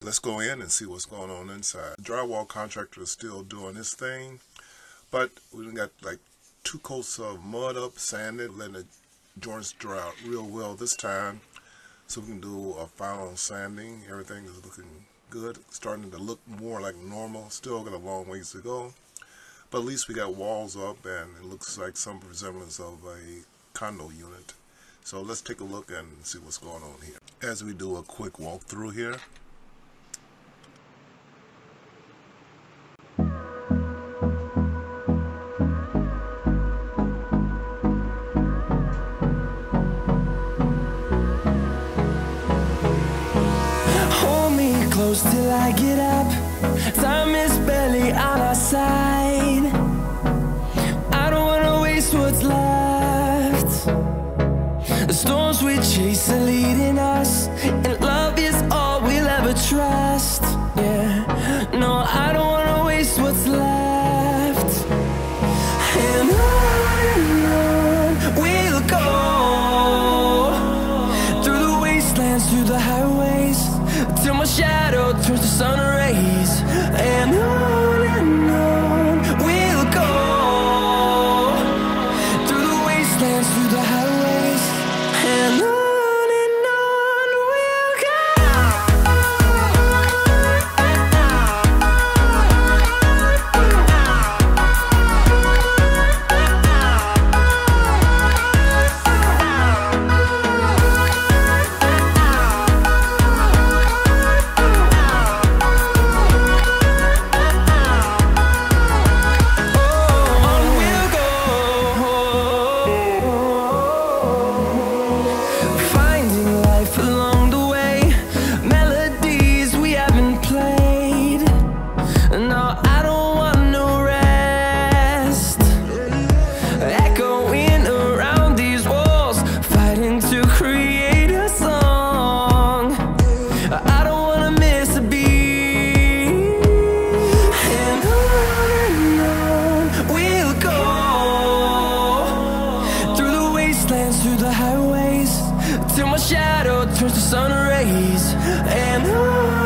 Let's go in and see what's going on inside. The drywall contractor is still doing his thing, but we got like 2 coats of mud up, sanded, letting the joints dry out real well this time, so we can do a final sanding. Everything is looking good, starting to look more like normal. Still got a long ways to go, but at least we got walls up and it looks like some resemblance of a condo unit. So let's take a look and see what's going on here as we do a quick walkthrough here. Close till I get up. Time is barely on our side. I don't wanna waste what's left. The storms we chase are leading us, and love is all we'll ever trust. Yeah, no, I don't wanna waste what's left. And on we'll go, through the wastelands, through the highways, till my shadow turns to sun rays. And on we'll go, through the wastelands, through the highways, and on we'll go. Through the highways, till my shadow turns to sun rays. And on